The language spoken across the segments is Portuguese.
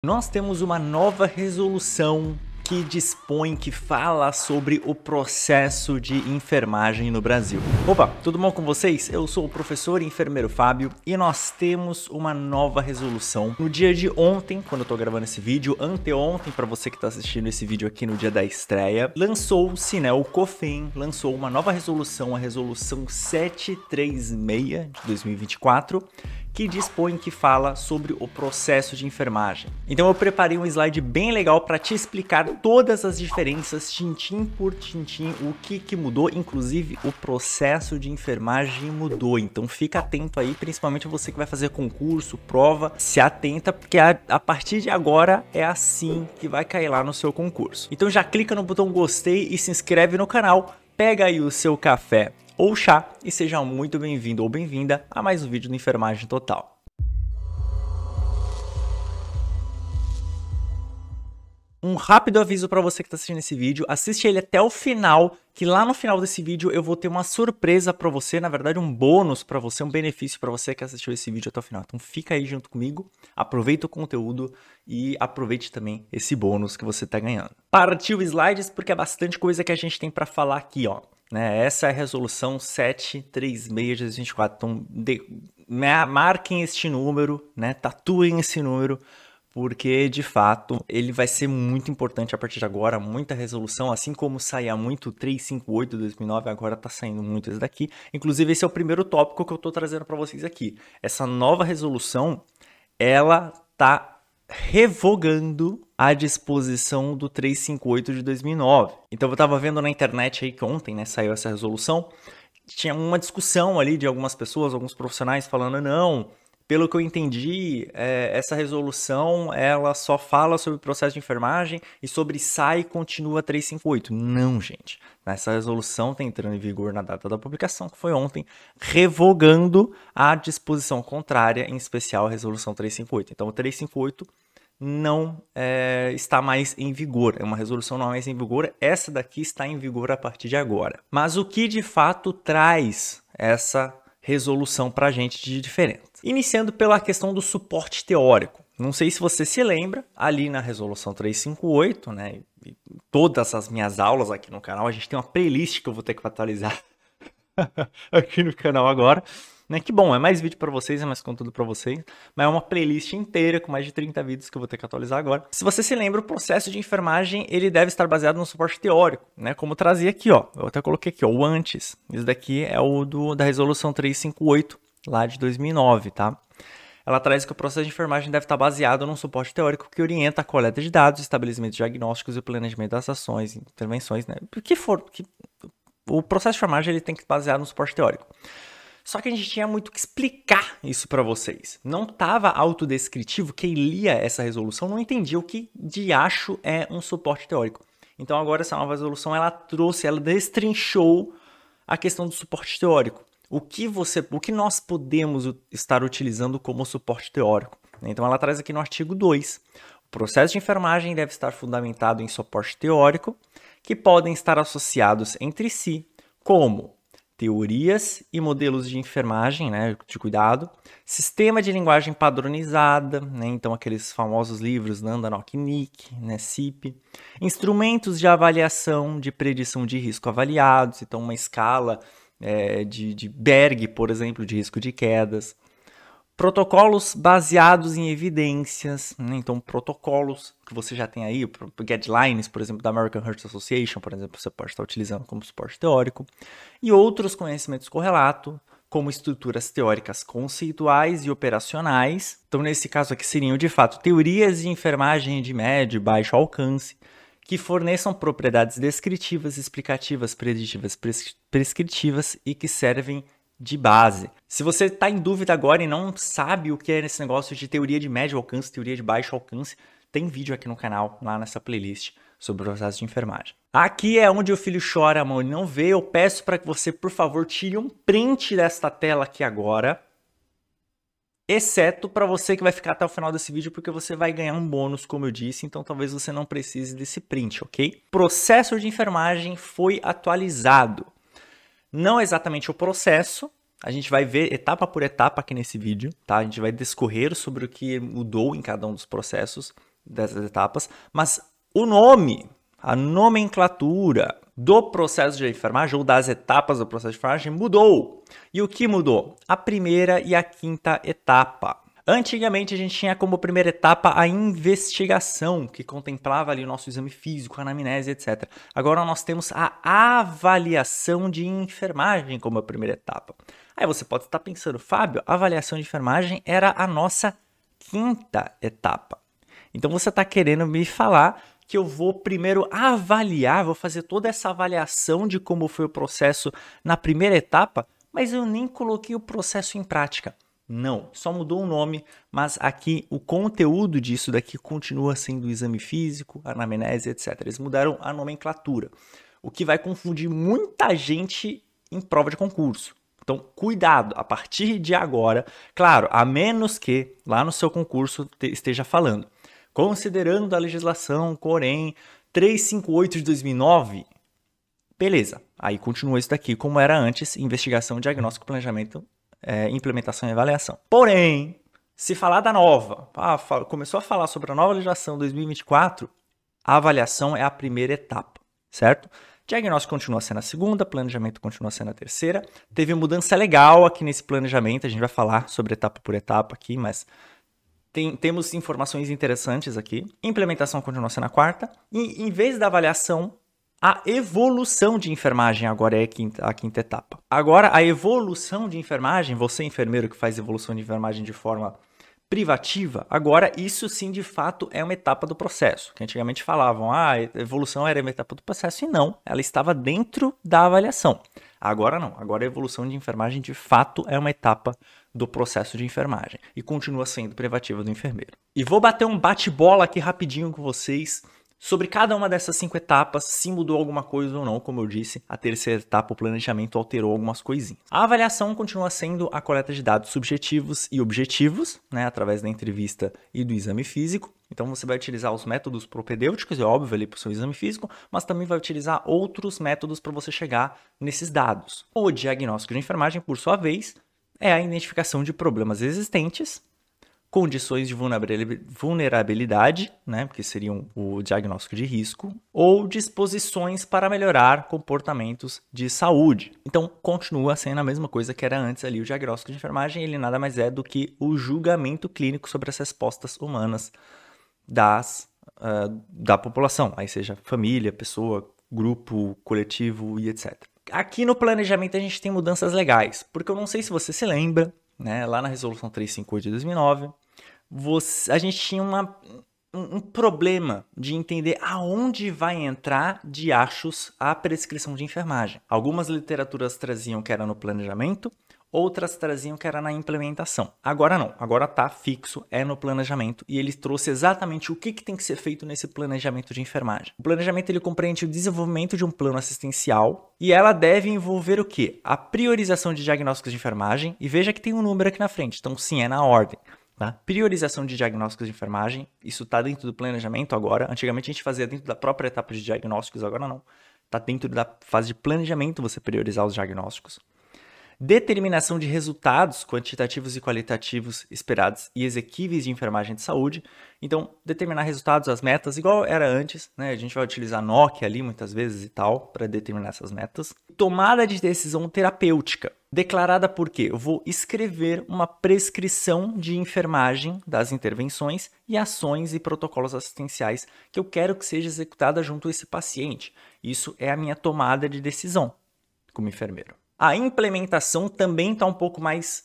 Nós temos uma nova resolução que fala sobre o processo de enfermagem no Brasil. Opa, tudo bom com vocês? Eu sou o professor e enfermeiro Fábio e nós temos uma nova resolução. No dia de ontem, quando eu tô gravando esse vídeo, anteontem, para você que tá assistindo esse vídeo aqui no dia da estreia, lançou-se, o COFEN lançou uma nova resolução, a resolução 736 de 2024, que dispõe, que fala sobre o processo de enfermagem. Então eu preparei um slide bem legal para te explicar todas as diferenças, tintim por tintim, o que mudou, inclusive o processo de enfermagem mudou. Então fica atento aí, principalmente você que vai fazer concurso, prova, se atenta, porque a partir de agora é assim que vai cair lá no seu concurso. Então já clica no botão gostei e se inscreve no canal, pega aí o seu café ou chá e seja muito bem-vindo ou bem-vinda a mais um vídeo do Enfermagem Total. Um rápido aviso para você que está assistindo esse vídeo, assiste ele até o final, que lá no final desse vídeo eu vou ter uma surpresa para você, na verdade um bônus para você, um benefício para você que assistiu esse vídeo até o final. Então fica aí junto comigo, aproveita o conteúdo e aproveite também esse bônus que você está ganhando. Partiu slides, porque é bastante coisa que a gente tem para falar aqui, ó. Essa é a resolução 736 de 2024, então marquem este número, tatuem esse número, porque de fato ele vai ser muito importante a partir de agora, muita resolução, assim como saía muito 358 de 2009, agora tá saindo muito esse daqui. Inclusive esse é o primeiro tópico que eu tô trazendo para vocês aqui. Essa nova resolução, ela tá revogando a disposição do 358 de 2009. Então eu estava vendo na internet aí que ontem, saiu essa resolução, tinha uma discussão ali de algumas pessoas, alguns profissionais falando, não, pelo que eu entendi, essa resolução ela só fala sobre o processo de enfermagem e sobre sai e continua 358. Não, gente. Essa resolução está entrando em vigor na data da publicação, que foi ontem, revogando a disposição contrária, em especial a resolução 358. Então, o 358 não está mais em vigor, é uma resolução não mais em vigor, essa daqui está em vigor a partir de agora. Mas o que de fato traz essa resolução para a gente de diferente? Iniciando pela questão do suporte teórico. Não sei se você se lembra, ali na resolução 358, e todas as minhas aulas aqui no canal, a gente tem uma playlist que eu vou ter que atualizar aqui no canal agora. Que bom, é mais vídeo para vocês, é mais conteúdo para vocês, mas é uma playlist inteira com mais de 30 vídeos que eu vou ter que atualizar agora. Se você se lembra, o processo de enfermagem, ele deve estar baseado no suporte teórico, como eu trazia aqui, ó. Eu até coloquei aqui, ó, o antes. Esse daqui é o da resolução 358, lá de 2009, tá? Ela traz que o processo de enfermagem deve estar baseado num suporte teórico que orienta a coleta de dados, estabelecimento diagnósticos e o planejamento das ações, intervenções, o processo de enfermagem ele tem que estar baseado no suporte teórico. Só que a gente tinha muito que explicar isso para vocês. Não estava autodescritivo, quem lia essa resolução não entendia o que de acho é um suporte teórico. Então agora essa nova resolução, ela destrinchou a questão do suporte teórico. O que nós podemos estar utilizando como suporte teórico. Então ela traz aqui no artigo 2. O processo de enfermagem deve estar fundamentado em suporte teórico, que podem estar associados entre si, como teorias e modelos de enfermagem, de cuidado, sistema de linguagem padronizada, então aqueles famosos livros Nanda Knock-Nick, CIP, instrumentos de avaliação de predição de risco avaliados, então uma escala de Berg, por exemplo, de risco de quedas, protocolos baseados em evidências, então protocolos que você já tem aí, guidelines, por exemplo, da American Heart Association, por exemplo, você pode estar utilizando como suporte teórico, e outros conhecimentos correlatos, como estruturas teóricas conceituais e operacionais. Então, nesse caso aqui seriam, de fato, teorias de enfermagem de médio e baixo alcance, que forneçam propriedades descritivas, explicativas, preditivas, prescritivas e que servem de base. Se você está em dúvida agora e não sabe o que é esse negócio de teoria de médio alcance, teoria de baixo alcance, tem vídeo aqui no canal, lá nessa playlist, sobre o processo de enfermagem. Aqui é onde o filho chora, a mãe não vê. Eu peço para que você, por favor, tire um print desta tela aqui agora, exceto para você que vai ficar até o final desse vídeo, porque você vai ganhar um bônus, como eu disse, então talvez você não precise desse print, ok? Processo de enfermagem foi atualizado. Não exatamente o processo, a gente vai ver etapa por etapa aqui nesse vídeo, tá? A gente vai discorrer sobre o que mudou em cada um dos processos, dessas etapas, mas o nome, a nomenclatura do processo de enfermagem ou das etapas do processo de enfermagem mudou. E o que mudou? A primeira e a quinta etapa. Antigamente a gente tinha como primeira etapa a investigação, que contemplava ali o nosso exame físico, anamnese, etc. Agora nós temos a avaliação de enfermagem como a primeira etapa. Aí você pode estar pensando, Fábio, a avaliação de enfermagem era a nossa quinta etapa. Então você está querendo me falar que eu vou primeiro avaliar, vou fazer toda essa avaliação de como foi o processo na primeira etapa, mas eu nem coloquei o processo em prática. Não, só mudou o nome, mas aqui o conteúdo disso daqui continua sendo o exame físico, anamnese, etc. Eles mudaram a nomenclatura, o que vai confundir muita gente em prova de concurso. Então, cuidado, a partir de agora, claro, a menos que lá no seu concurso esteja falando, considerando a legislação Corém 358 de 2009, beleza, aí continua isso daqui como era antes, investigação, diagnóstico, planejamento, implementação e avaliação. Porém, se falar da nova, começou a falar sobre a nova legislação 2024, a avaliação é a primeira etapa, certo? Diagnóstico continua sendo a segunda, planejamento continua sendo a terceira. Teve mudança legal aqui nesse planejamento, a gente vai falar sobre etapa por etapa aqui, mas temos informações interessantes aqui. Implementação continua sendo a quarta. E em vez da avaliação, a evolução de enfermagem agora é a quinta etapa. Agora, a evolução de enfermagem, você enfermeiro que faz evolução de enfermagem de forma privativa, agora isso sim de fato é uma etapa do processo. Que antigamente falavam, a evolução era uma etapa do processo, e não, ela estava dentro da avaliação. Agora não, agora a evolução de enfermagem de fato é uma etapa do processo de enfermagem e continua sendo privativa do enfermeiro. E vou bater um bate-bola aqui rapidinho com vocês sobre cada uma dessas 5 etapas, se mudou alguma coisa ou não. Como eu disse, a terceira etapa, o planejamento, alterou algumas coisinhas. A avaliação continua sendo a coleta de dados subjetivos e objetivos, né, através da entrevista e do exame físico. Então você vai utilizar os métodos propedêuticos, é óbvio, ali para o seu exame físico, mas também vai utilizar outros métodos para você chegar nesses dados. O diagnóstico de enfermagem, por sua vez, é a identificação de problemas existentes, condições de vulnerabilidade, né, que seriam o diagnóstico de risco, ou disposições para melhorar comportamentos de saúde. Então, continua sendo a mesma coisa que era antes ali o diagnóstico de enfermagem, ele nada mais é do que o julgamento clínico sobre as respostas humanas da população, aí seja família, pessoa, grupo, coletivo e etc. Aqui no planejamento a gente tem mudanças legais, porque eu não sei se você se lembra, né, lá na resolução 358 de 2009, a gente tinha um problema de entender aonde vai entrar de achos a prescrição de enfermagem. Algumas literaturas traziam que era no planejamento, outras traziam que era na implementação. Agora não, agora está fixo, é no planejamento, e ele trouxe exatamente o que tem que ser feito nesse planejamento de enfermagem. O planejamento ele compreende o desenvolvimento de um plano assistencial e ela deve envolver o quê? A priorização de diagnósticos de enfermagem, e veja que tem um número aqui na frente, então sim, é na ordem. Tá? Priorização de diagnósticos de enfermagem, isso está dentro do planejamento agora. Antigamente a gente fazia dentro da própria etapa de diagnósticos, agora não. Está dentro da fase de planejamento você priorizar os diagnósticos. Determinação de resultados quantitativos e qualitativos esperados e exequíveis de enfermagem de saúde. Então, determinar resultados, as metas, igual era antes, né? A gente vai utilizar Nokia ali muitas vezes e tal, para determinar essas metas. Tomada de decisão terapêutica, declarada por quê? Eu vou escrever uma prescrição de enfermagem das intervenções e ações e protocolos assistenciais que eu quero que seja executada junto a esse paciente. Isso é a minha tomada de decisão como enfermeiro. A implementação também está um pouco mais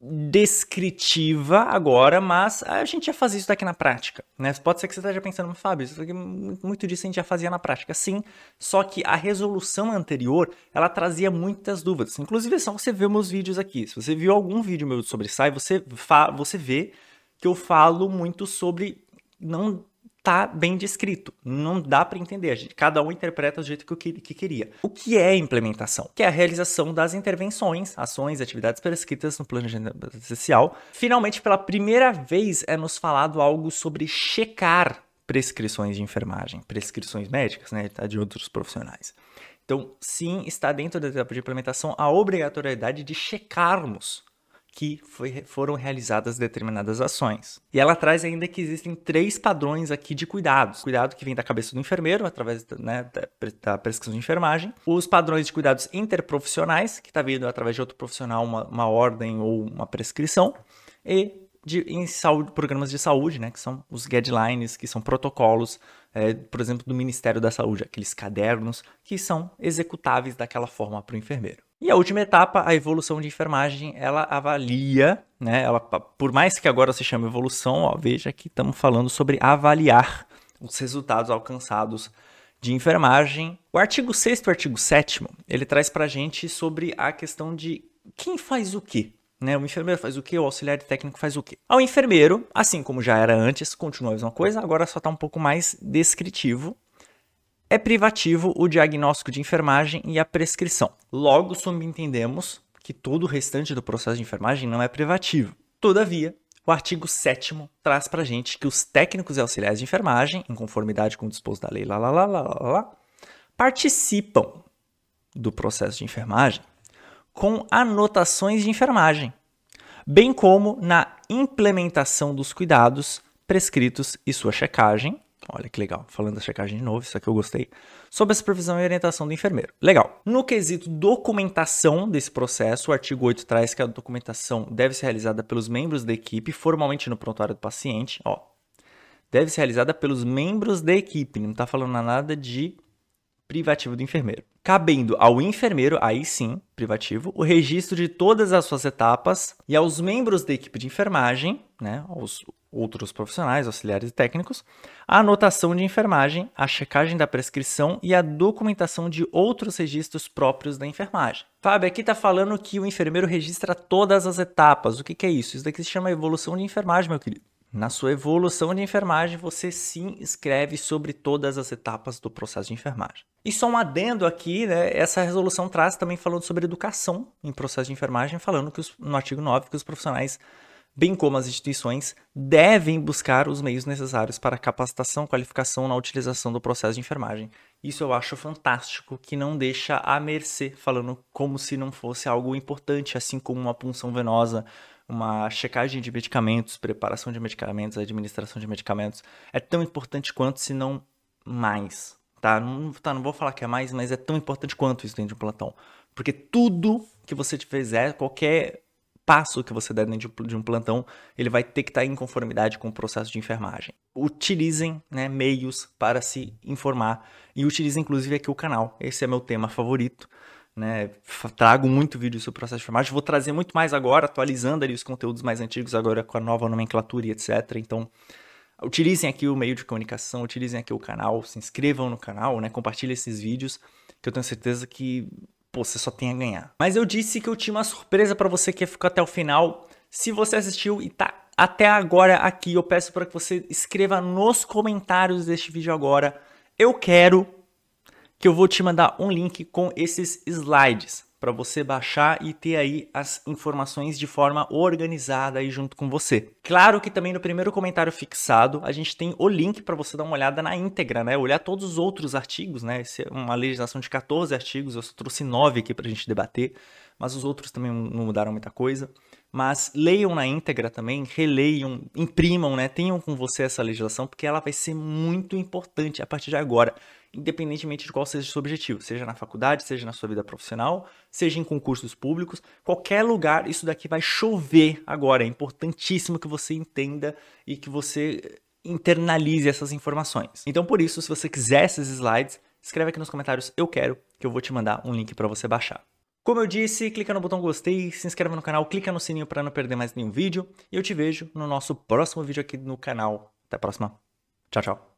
descritiva agora, mas a gente já faz isso daqui na prática, né? Pode ser que você esteja pensando, Fábio, isso aqui, muito disso a gente já fazia na prática. Sim, só que a resolução anterior, ela trazia muitas dúvidas. Inclusive, é só você ver meus vídeos aqui. Se você viu algum vídeo meu sobre SAI, você vê que eu falo muito sobre não tá bem descrito, não dá para entender, cada um interpreta do jeito que queria. O que é implementação? Que é a realização das intervenções, ações, atividades prescritas no planejamento essencial. Finalmente, pela primeira vez, é nos falado algo sobre checar prescrições de enfermagem, prescrições médicas, né, de outros profissionais. Então, sim, está dentro da etapa de implementação a obrigatoriedade de checarmos que foram realizadas determinadas ações. E ela traz ainda que existem 3 padrões aqui de cuidados. Cuidado que vem da cabeça do enfermeiro, através da prescrição de enfermagem. Os padrões de cuidados interprofissionais, que está vindo através de outro profissional, uma ordem ou uma prescrição. E em saúde, programas de saúde, né, que são os guidelines, que são protocolos, por exemplo, do Ministério da Saúde, aqueles cadernos que são executáveis daquela forma para o enfermeiro. E a última etapa, a evolução de enfermagem, ela avalia, né, por mais que agora se chame evolução, ó, veja que estamos falando sobre avaliar os resultados alcançados de enfermagem. O artigo 6º e o artigo 7º, ele traz para a gente sobre a questão de quem faz o quê. Né? O enfermeiro faz o quê? O auxiliar técnico faz o quê? O enfermeiro, assim como já era antes, continua a mesma coisa, agora só está um pouco mais descritivo. É privativo o diagnóstico de enfermagem e a prescrição. Logo, subentendemos que todo o restante do processo de enfermagem não é privativo. Todavia, o artigo 7º traz para a gente que os técnicos e auxiliares de enfermagem, em conformidade com o disposto da lei, participam do processo de enfermagem com anotações de enfermagem, bem como na implementação dos cuidados prescritos e sua checagem. Olha que legal, falando da checagem de novo, isso aqui eu gostei. Sob a supervisão e orientação do enfermeiro. Legal. No quesito documentação desse processo, o artigo 8 traz que a documentação deve ser realizada pelos membros da equipe, formalmente no prontuário do paciente. Ó, deve ser realizada pelos membros da equipe, não está falando nada de privativo do enfermeiro. Cabendo ao enfermeiro, aí sim, privativo, o registro de todas as suas etapas e aos membros da equipe de enfermagem, né, aos outros profissionais, auxiliares e técnicos, a anotação de enfermagem, a checagem da prescrição e a documentação de outros registros próprios da enfermagem. Fábio, aqui está falando que o enfermeiro registra todas as etapas. O que é isso? Isso daqui se chama evolução de enfermagem, meu querido. Na sua evolução de enfermagem, você sim escreve sobre todas as etapas do processo de enfermagem. E só um adendo aqui, né, essa resolução traz também falando sobre educação em processo de enfermagem, falando que no artigo 9 que os profissionais, bem como as instituições, devem buscar os meios necessários para capacitação, qualificação na utilização do processo de enfermagem. Isso eu acho fantástico, que não deixa à mercê, falando como se não fosse algo importante, assim como uma punção venosa, uma checagem de medicamentos, preparação de medicamentos, administração de medicamentos, é tão importante quanto, se não mais. Não vou falar que é mais, mas é tão importante quanto isso dentro de um plantão. Porque tudo que você fizer, qualquer passo que você der dentro de um plantão, ele vai ter que estar em conformidade com o processo de enfermagem. Utilizem, né, meios para se informar e utilizem inclusive aqui o canal. Esse é meu tema favorito. Né, trago muito vídeo sobre o processo de enfermagem, vou trazer muito mais agora, atualizando ali os conteúdos mais antigos agora com a nova nomenclatura e etc. Então, utilizem aqui o meio de comunicação, utilizem aqui o canal, se inscrevam no canal, né, compartilhem esses vídeos, que eu tenho certeza que você só tem a ganhar. Mas eu disse que eu tinha uma surpresa para você que ficou até o final. Se você assistiu e tá até agora aqui, eu peço para que você escreva nos comentários deste vídeo agora, que eu vou te mandar um link com esses slides para você baixar e ter aí as informações de forma organizada aí junto com você. Claro que também no primeiro comentário fixado a gente tem o link para você dar uma olhada na íntegra, né? Olhar todos os outros artigos, né? Essa é uma legislação de 14 artigos, eu trouxe 9 aqui para a gente debater, mas os outros também não mudaram muita coisa. Mas leiam na íntegra também, releiam, imprimam, né? Tenham com você essa legislação, porque ela vai ser muito importante a partir de agora, independentemente de qual seja o seu objetivo, seja na faculdade, seja na sua vida profissional, seja em concursos públicos, qualquer lugar, isso daqui vai chover agora. É importantíssimo que você entenda e que você internalize essas informações. Então, por isso, se você quiser esses slides, escreve aqui nos comentários, que eu vou te mandar um link para você baixar. Como eu disse, clica no botão gostei, se inscreve no canal, clica no sininho para não perder mais nenhum vídeo e eu te vejo no nosso próximo vídeo aqui no canal. Até a próxima. Tchau, tchau.